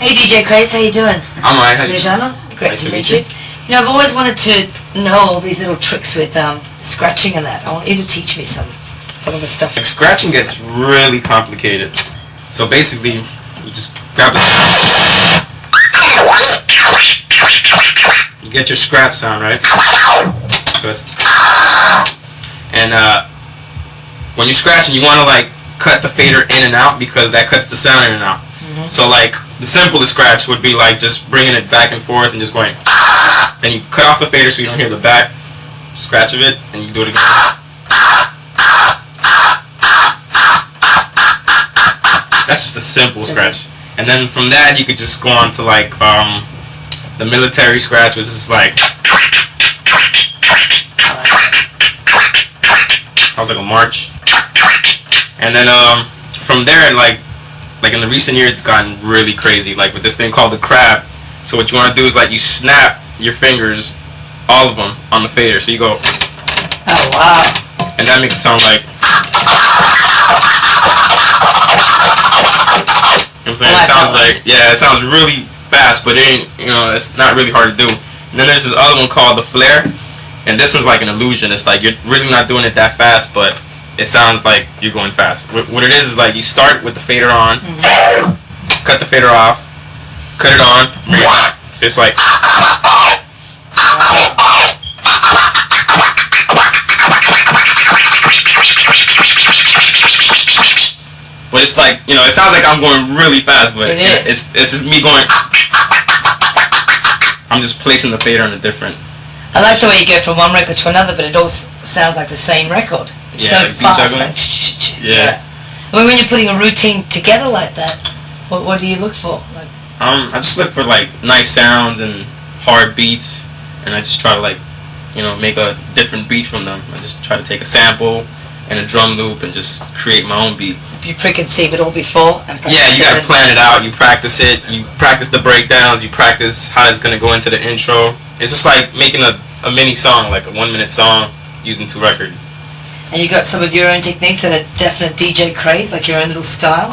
Hey DJ Craze, how you doing? I'm alright. Great to meet you. You know, I've always wanted to know all these little tricks with scratching and that. I want you to teach me some of the stuff. Like, scratching gets really complicated. So basically, you just grab it. You get your scratch sound, right? And when you're scratching, you want to like cut the fader in and out because that cuts the sound in and out. So like the simplest scratch would be like just bringing it back and forth and just going. And you cut off the fader so you don't hear the back scratch of it, and you do it again. That's just a simple scratch. And then from that you could just go on to like the military scratch, which is like sounds like a march. And then from there, like in the recent years, it's gotten really crazy. Like with this thing called the crab. So what you want to do is like you snap your fingers, all of them, on the fader. So you go. Oh wow! And that makes it sound like. You know what I'm saying? It sounds like, yeah, it sounds really fast, but it ain't, you know, it's not really hard to do. And then there's this other one called the flare, and this one's like an illusion. It's like you're really not doing it that fast, but it sounds like you're going fast. What it is like you start with the fader on, cut the fader off, cut it on, so it's like. But it's like, you know, it sounds like I'm going really fast, but it's just me going. I'm just placing the fader on a different. I like the way you go from one record to another, but it all sounds like the same record. It's so fast. Like, yeah. I mean, when you're putting a routine together like that, what do you look for? Like, I just look for like nice sounds and hard beats, and I just try to like, you know, make a different beat from them. I just try to take a sample and a drum loop and just create my own beat. You preconceive it all before and practice. Yeah, you gotta plan it out. You practice it. You practice the breakdowns. You practice how it's gonna go into the intro. It's just like making a mini song, like a 1-minute song using 2 records. And you got some of your own techniques and a definite DJ craze, like your own little style.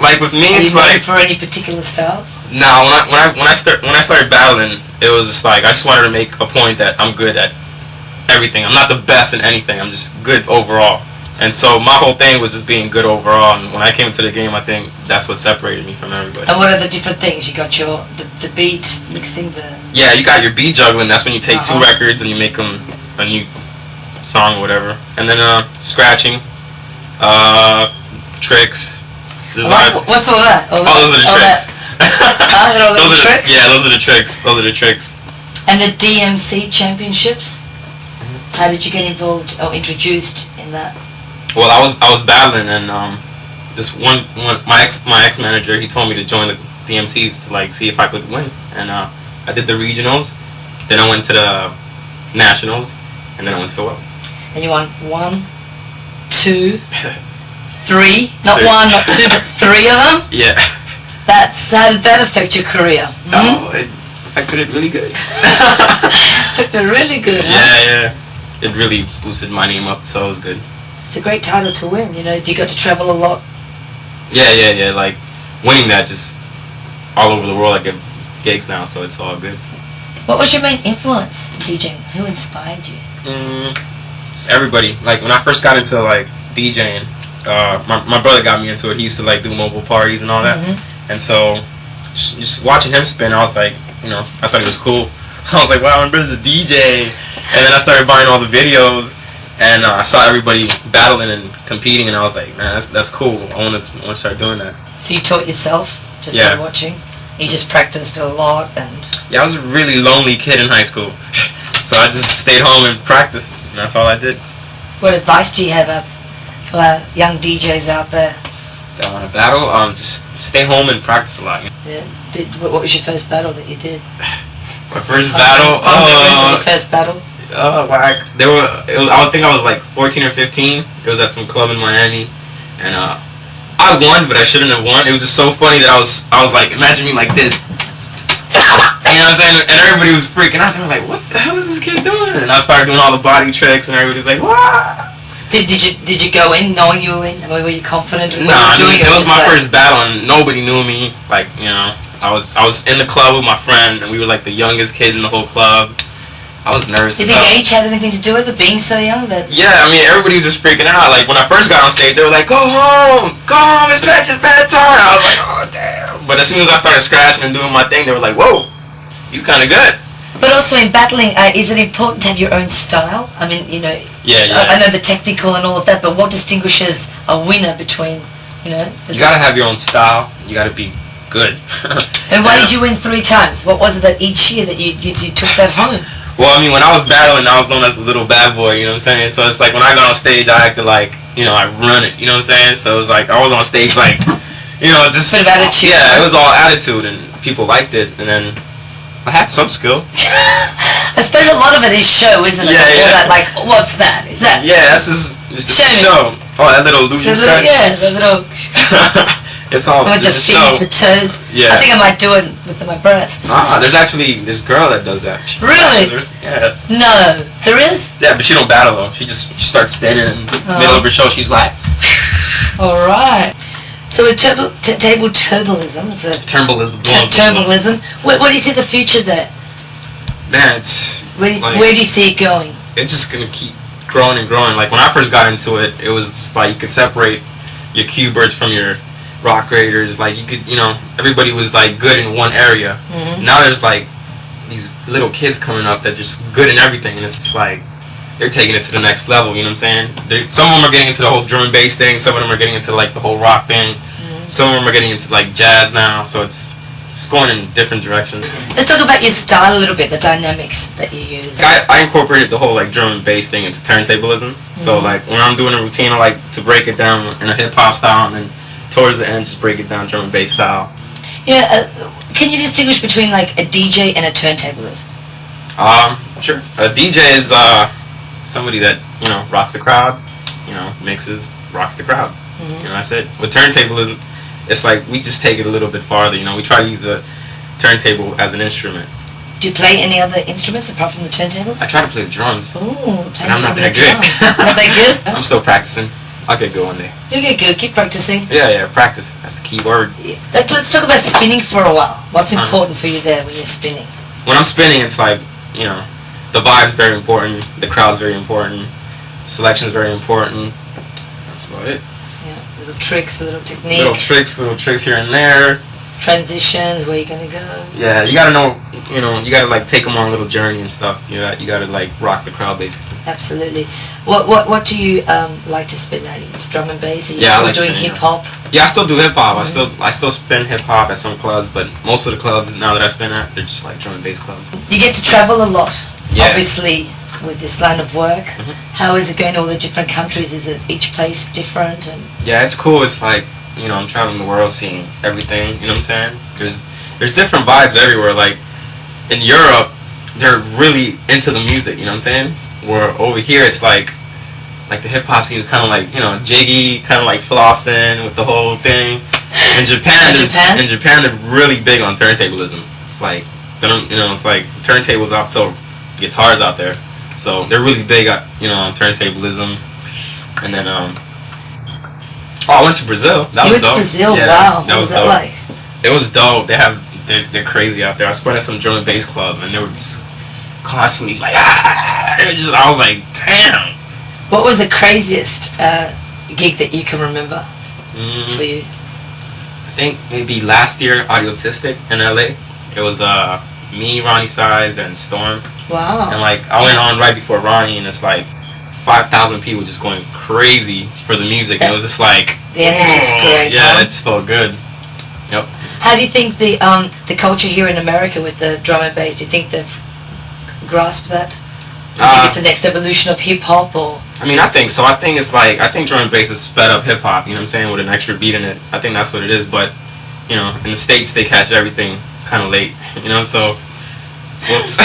Like with me, it's like. Are like. you for any particular styles? No, when I started battling, it was just like I just wanted to make a point that I'm good at everything. I'm not the best in anything. I'm just good overall. And so my whole thing was just being good overall. And when I came into the game, I think that's what separated me from everybody. And what are the different things? You got the beat, mixing the. Yeah, you got your beat juggling. That's when you take 2 records and you make them a new song or whatever. And then scratching, tricks. What's all that? Those are the tricks. Those are the tricks? Yeah, those are the tricks. Those are the tricks. And the DMC Championships? How did you get involved or introduced in that? Well, I was battling, and this one my ex manager, he told me to join the DMCs to like see if I could win, and I did the regionals, then I went to the nationals, and then I went to the world. And you won 1, 2, 3, not 1, not 2, but 3 of them. Yeah. How did that affect your career? Oh, it affected it really good. Affected it really good. Yeah. It really boosted my name up, so it was good. It's a great title to win, you know. You got to travel a lot. Yeah. Like winning that, just all over the world. I get gigs now, so it's all good. What was your main influence DJing? Who inspired you? It's everybody. Like when I first got into like DJing, my brother got me into it. He used to like do mobile parties and all that, and so just watching him spin, I was like, you know, I thought he was cool. I was like, wow, my brother's DJ. And then I started buying all the videos, and I saw everybody battling and competing, and I was like, man, that's cool. I want to start doing that. So you taught yourself just by watching? You just practiced a lot, and. Yeah, I was a really lonely kid in high school, so I just stayed home and practiced, and that's all I did. What advice do you have for young DJs out there that want to battle? Just stay home and practice a lot. Yeah. What was your first battle that you did? My first battle. Your first battle. I would think I was like 14 or 15. It was at some club in Miami, and I won, but I shouldn't have won. It was just so funny that I was like, imagine me like this, you know what I'm saying? And everybody was freaking out. They were like, "What the hell is this kid doing?" And I started doing all the body tricks, and everybody was like, "What?" Did you go in knowing you were in? Were you confident? No, it was my first battle, and nobody knew me. Like, you know, I was in the club with my friend, and we were like the youngest kids in the whole club. I was nervous. Do you think age had anything to do with it, being so young? That yeah, I mean, everybody was just freaking out. Like, when I first got on stage, they were like, go home, it's bedtime. I was like, oh, damn. But as soon as I started scratching and doing my thing, they were like, whoa, he's kind of good. But also in battling, is it important to have your own style? I mean, you know, yeah. I know the technical and all of that, but what distinguishes a winner between, you know? You gotta have your own style. You gotta be good. And why did you win 3 times? What was it that each year that you took that home? Well, I mean, when I was battling, I was known as the little bad boy, you know what I'm saying? So it's like when I got on stage, I acted like, you know, I run it, you know what I'm saying? So it was like, I was on stage like, you know, just... Sort of attitude. Yeah, it was all attitude, and people liked it, and then I had some skill. I suppose a lot of it is show, isn't it? Yeah, all yeah. that, like, what's that? Is that... Yeah, that's just the Show me. show. Oh, that little illusion scratch? Yeah, the little... It's all with the just a feet, show. the toes. Yeah. I think I might do it with my breasts. There's actually this girl that does that. She Really? Yeah. No, there is? Yeah, but she don't battle though. She starts spinning in the middle of her show. She's like... Alright. So with table turbalism, it's a... Turbalism. What do you see the future there? Man, it's... Where do you see it going? It's just gonna keep growing and growing. Like when I first got into it, it was just like you could separate your Q-birds from your rock graders. Like you could, you know, everybody was like good in one area. Mm-hmm. Now there's like these little kids coming up that are just good in everything, and it's just like they're taking it to the next level. You know what I'm saying? Some of them are getting into the whole drum and bass thing. Some of them are getting into like the whole rock thing. Mm-hmm. Some of them are getting into like jazz now. So it's going in different directions. Let's talk about your style a little bit, the dynamics that you use. I incorporated the whole like drum and bass thing into turntablism. Mm-hmm. So like when I'm doing a routine, I like to break it down in a hip hop style, and then towards the end just break it down drum and bass style. Yeah, can you distinguish between like a DJ and a turntablist? Sure. A DJ is somebody that, you know, rocks the crowd, you know, mixes, rocks the crowd. Mm-hmm. You know, that's it. With turntablism, it's like we just take it a little bit farther. You know, we try to use the turntable as an instrument. Do you play any other instruments apart from the turntables? I try to play the drums. Ooh, and I'm not that good. Not that good? I'm still practicing. I'll get good one day. You'll get good. Keep practicing. Yeah, practice. That's the key word. Yeah. Let's talk about spinning for a while. What's important for you there when you're spinning? When I'm spinning, it's like, you know, the vibe's very important, the crowd's very important, selection's very important. That's about it. Yeah, little tricks, a little technique. Little tricks here and there. Transitions, where you're gonna go. Yeah, you gotta know, you know, you gotta like take them on a little journey and stuff. You gotta like rock the crowd basically. Absolutely. What do you like to spin now? It's drum and bass. Are you still like doing hip hop? Yeah, I still do hip hop. Mm-hmm. I still spin hip hop at some clubs, but most of the clubs now that I spin at, they're just like drum and bass clubs. You get to travel a lot. Yeah. Obviously, with this line of work. Mm-hmm. How is it going to all the different countries? Is it each place different? And yeah, it's cool. It's like, you know, I'm traveling the world, seeing everything. You know what I'm saying? There's different vibes everywhere. Like in Europe, they're really into the music. You know what I'm saying? Where over here, it's like the hip hop scene is kind of like, you know, jiggy, kind of like flossing with the whole thing. In Japan, they're really big on turntablism. It's like they don't, you know, it's like turntables out, so guitars out there. So they're really big, you know, on turntablism. And then I went to Brazil. You went to Brazil? Yeah, wow. What was that like? It was dope. They're crazy out there. I spent at some drum and bass club, and they were just constantly like, I was like, damn. What was the craziest gig that you can remember for you? I think maybe last year, Audiotistic in LA. It was me, Ronnie Size, and Storm. Wow. And like I went on right before Ronnie, and it's like 5,000 people just going crazy for the music. And it was just like, the energy's great. Yeah, it just felt good. Yep. How do you think the culture here in America with the drum and bass? Do you think they've grasped that? Do you think it's the next evolution of hip hop, or? I mean, I think so. I think it's like, I think drum and bass has sped up hip hop. You know what I'm saying, with an extra beat in it. I think that's what it is. But you know, in the States, they catch everything kind of late. You know, so. Whoops.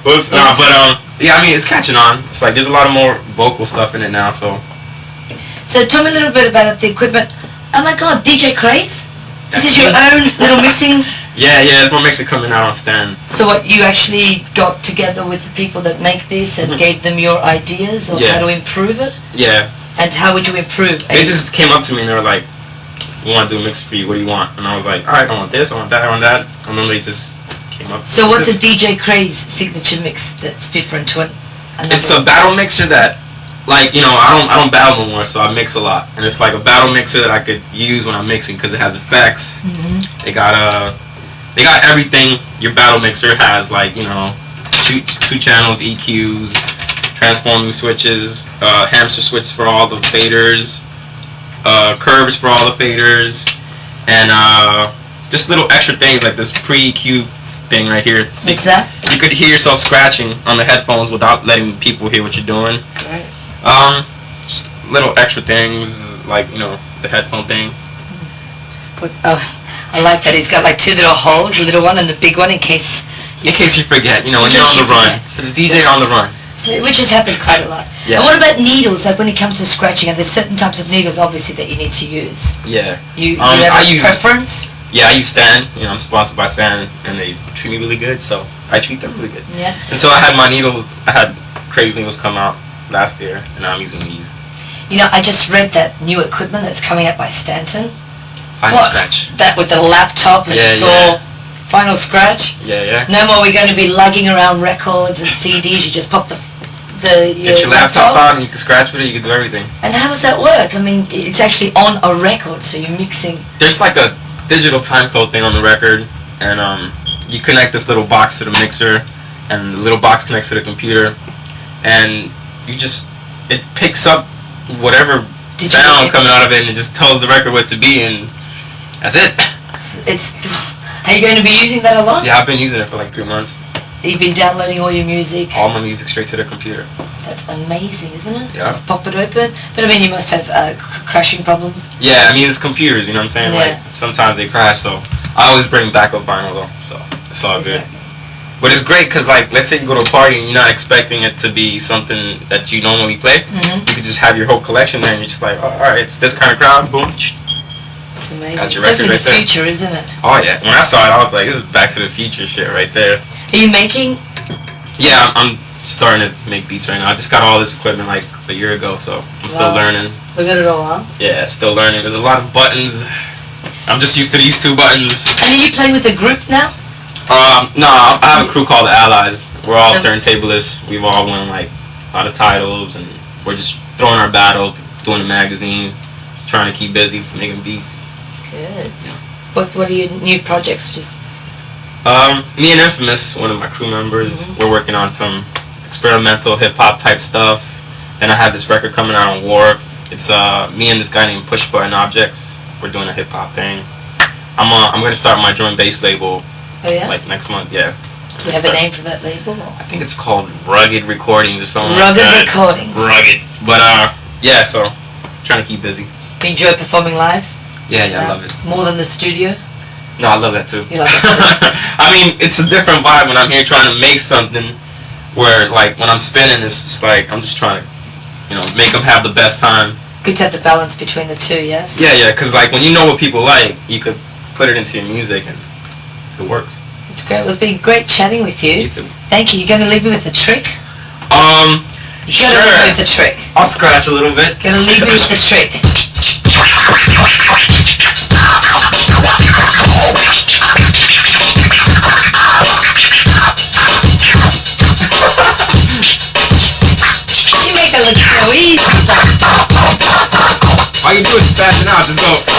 Whoops. No, but yeah, I mean, it's catching on. It's like there's a lot of more vocal stuff in it now. So tell me a little bit about the equipment. Oh my God, DJ Craze? This is your own little mixing? Yeah, there's more mixer coming out on stand. So what, you actually got together with the people that make this and gave them your ideas of how to improve it? Yeah. And how would you improve? They just came up to me and they were like, we want to do a mix for you. What do you want? And I was like, all right, I want this, I want that, I want that. And then they just came up. So what's a DJ Craze signature mix that's different to another? It's a battle mixer that, like, you know, I don't battle no more, so I mix a lot. And it's like a battle mixer that I could use when I'm mixing because it has effects. They got everything your battle mixer has, like, you know, two channels, EQs, transforming switches, hamster switches for all the faders, curves for all the faders, and just little extra things like this pre-EQ thing right here. So what's that? You could hear yourself scratching on the headphones without letting people hear what you're doing. Right. Just little extra things like, you know, the headphone thing. I like that. He's got like two little holes, the little one and the big one, in case you forget, you know, when you're on the run. For the DJ on the run. Which has happened quite a lot. Yeah. And what about needles? Like when it comes to scratching, and there's certain types of needles, obviously, that you need to use. Yeah. You have a preference? Yeah, I use Stan. You know, I'm sponsored by Stan, and they treat me really good, so I treat them really good. Yeah. And so I had my needles. I had Craze needles come out last year, and now I'm using these. You know, I just read that new equipment that's coming out by Stanton. Final Scratch. That with the laptop and it's all Final Scratch? Yeah. No more we're going to be lugging around records and CDs. You just pop get your laptop on and you can scratch with it, you can do everything. And how does that work? I mean, it's actually on a record, so you're mixing. There's like a digital timecode thing on the record, and you connect this little box to the mixer, and the little box connects to the computer, and it picks up whatever sound coming out of it, and it just tells the record what to be, and that's it. Are you going to be using that a lot? Yeah, I've been using it for like 3 months. You've been downloading all your music? All my music straight to the computer. That's amazing, isn't it? Yeah. Just pop it open. But I mean, you must have crashing problems. Yeah, I mean, it's computers, you know what I'm saying? Yeah. Like, sometimes they crash, so I always bring backup vinyl though, so it's all good. But it's great because, like, let's say you go to a party and you're not expecting it to be something that you normally play. You could just have your whole collection there and you're just like, oh, alright, it's this kind of crowd, boom. It's amazing. Got your Definitely record right the future, isn't it? Oh yeah, when I saw it I was like, this is Back to the Future shit right there. Are you making? Yeah, I'm starting to make beats right now. I just got all this equipment like a year ago, so I'm still learning. We got it all on? Yeah, still learning. There's a lot of buttons. I'm just used to these 2 buttons. And are you playing with a group now? No, I have a crew called the Allies. We're all turntablists. We've all won like a lot of titles, and we're just throwing our battle, doing a magazine, just trying to keep busy, making beats. Good. Yeah. What are your new projects? Just me and Infamous, one of my crew members, we're working on some experimental hip hop type stuff. Then I have this record coming out on Warp. It's me and this guy named Push Button Objects. We're doing a hip hop thing. I'm gonna start my drum and bass label. Oh yeah? Like next month, yeah. Do you have a name for that label? I think it's called Rugged Recordings or something. Rugged Recordings. Rugged. But yeah, so trying to keep busy. Do you enjoy performing live? Yeah, I love it. More than the studio? No, I love that too. You love it too? I mean, it's a different vibe when I'm here trying to make something where, like, when I'm spinning, it's just like, I'm just trying to, you know, make them have the best time. Good to have the balance between the two, yes? Yeah, because, like, when you know what people like, you could put it into your music and it works. It's great. Well, it's been great chatting with you. You too. Thank you. You're going to leave me with a trick? You sure. gotta leave me with the trick. I'll scratch a little bit. Gonna leave me with the trick. You make it look so easy. All you do is fast it out. Just go.